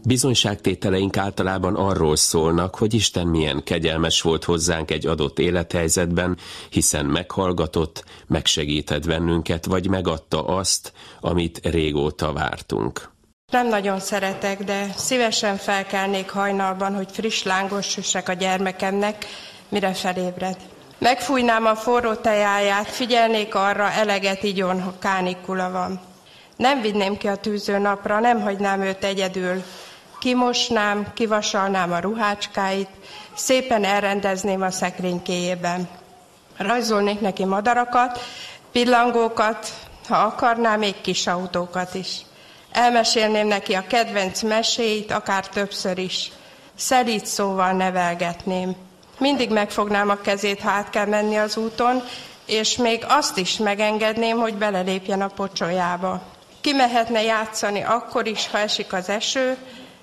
Bizonyságtételeink általában arról szólnak, hogy Isten milyen kegyelmes volt hozzánk egy adott élethelyzetben, hiszen meghallgatott, megsegített bennünket, vagy megadta azt, amit régóta vártunk. Nem nagyon szeretek, de szívesen felkelnék hajnalban, hogy friss lángos süssek a gyermekemnek, mire felébred. Megfújnám a forró tejáját, figyelnék arra, eleget igyon, ha kánikula van. Nem vinném ki a tűző napra, nem hagynám őt egyedül. Kimosnám, kivasalnám a ruhácskáit, szépen elrendezném a szekrénykéjében. Rajzolnék neki madarakat, pillangókat, ha akarná, még kis autókat is. Elmesélném neki a kedvenc meséit, akár többször is. Szelíd szóval nevelgetném. Mindig megfognám a kezét, ha át kell menni az úton, és még azt is megengedném, hogy belelépjen a pocsolyába. Kimehetne játszani akkor is, ha esik az eső,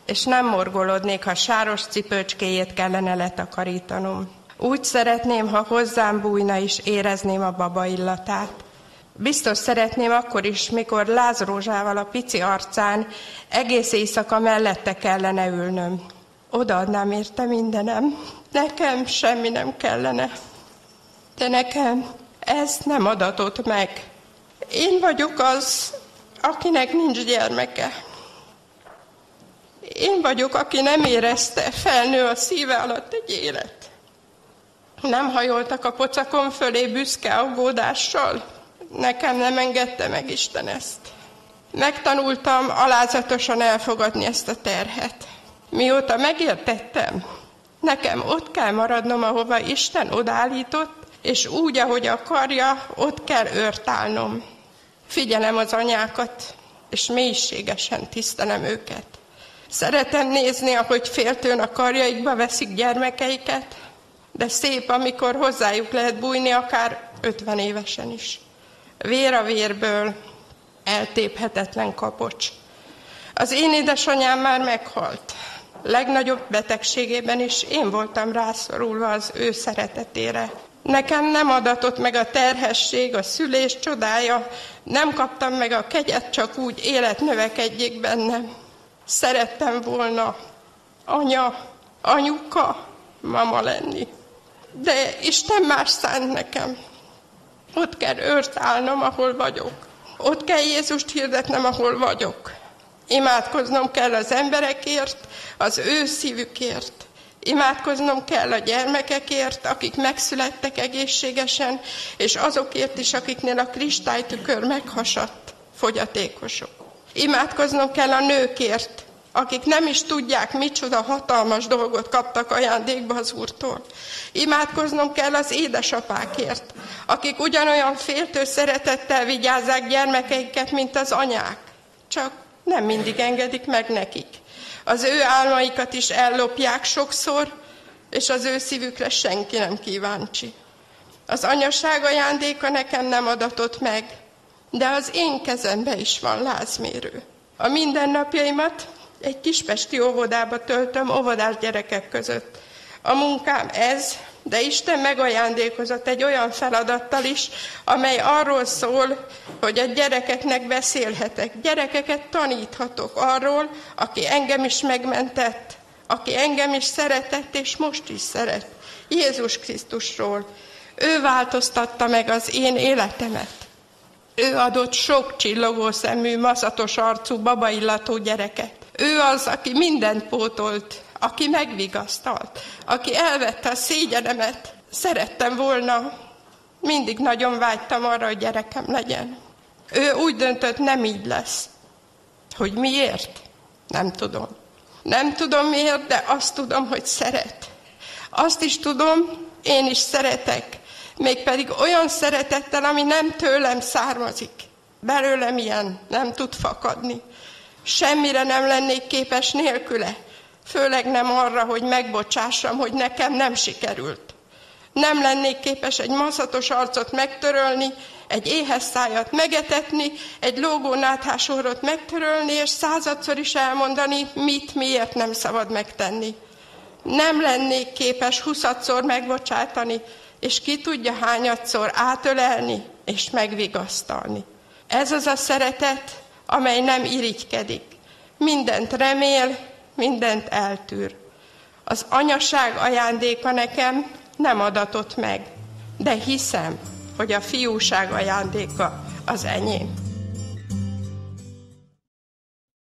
és nem morgolódnék, ha sáros cipőcskéjét kellene letakarítanom. Úgy szeretném, ha hozzám bújna és érezném a baba illatát. Biztos szeretném akkor is, mikor lázrózsával a pici arcán egész éjszaka mellette kellene ülnöm. Odaadnám érte mindenem. Nekem semmi nem kellene. De nekem ez nem adatott meg. Én vagyok az, akinek nincs gyermeke. Én vagyok, aki nem érezte, felnő a szíve alatt egy élet. Nem hajoltak a pocakon fölé büszke aggódással. Nekem nem engedte meg Isten ezt. Megtanultam alázatosan elfogadni ezt a terhet. Mióta megértettem, nekem ott kell maradnom, ahova Isten odaállított, és úgy, ahogy akarja, ott kell őrt állnom. Figyelem az anyákat, és mélységesen tisztelem őket. Szeretem nézni, ahogy féltőn a karjaikba veszik gyermekeiket, de szép, amikor hozzájuk lehet bújni, akár 50 évesen is. Vér a vérből, eltéphetetlen kapocs. Az én édesanyám már meghalt. Legnagyobb betegségében is én voltam rászorulva az ő szeretetére. Nekem nem adatott meg a terhesség, a szülés csodája, nem kaptam meg a kegyet, csak úgy élet növekedjék bennem. Szerettem volna anya, anyuka, mama lenni. De Isten más szánt nekem. Ott kell őrt állnom, ahol vagyok. Ott kell Jézust hirdetnem, ahol vagyok. Imádkoznom kell az emberekért, az ő szívükért. Imádkoznom kell a gyermekekért, akik megszülettek egészségesen, és azokért is, akiknél a kristálytükör meghasadt, fogyatékosok. Imádkoznom kell a nőkért, akik nem is tudják, micsoda hatalmas dolgot kaptak ajándékba az Úrtól. Imádkoznom kell az édesapákért, akik ugyanolyan féltő szeretettel vigyázzák gyermekeiket, mint az anyák. Csak nem mindig engedik meg nekik. Az ő álmaikat is ellopják sokszor, és az ő szívükre senki nem kíváncsi. Az anyaság ajándéka nekem nem adatott meg, de az én kezemben is van lázmérő. A mindennapjaimat egy kispesti óvodába töltöm óvodás gyerekek között. A munkám ez, de Isten megajándékozott egy olyan feladattal is, amely arról szól, hogy a gyerekeknek beszélhetek, gyerekeket taníthatok arról, aki engem is megmentett, aki engem is szeretett, és most is szeret. Jézus Krisztusról. Ő változtatta meg az én életemet. Ő adott sok csillogó szemű, maszatos arcú, babaillatú gyereket. Ő az, aki mindent pótolt, aki megvigasztalt, aki elvette a szégyenemet. Szerettem volna, mindig nagyon vágytam arra, hogy gyerekem legyen. Ő úgy döntött, nem így lesz. Hogy miért? Nem tudom. Nem tudom miért, de azt tudom, hogy szeret. Azt is tudom, én is szeretek. Mégpedig olyan szeretettel, ami nem tőlem származik. Belőlem ilyen nem tud fakadni. Semmire nem lennék képes nélküle. Főleg nem arra, hogy megbocsássam, hogy nekem nem sikerült. Nem lennék képes egy maszatos arcot megtörölni, egy éhes szájat megetetni, egy lógó náthás orrot megtörölni, és 100-szor is elmondani, mit, miért nem szabad megtenni. Nem lennék képes 20-szor megbocsátani, és ki tudja hányadszor átölelni és megvigasztalni. Ez az a szeretet, amely nem irigykedik. Mindent remél, mindent eltűr. Az anyaság ajándéka nekem nem adatott meg, de hiszem, hogy a fiúság ajándéka az enyém.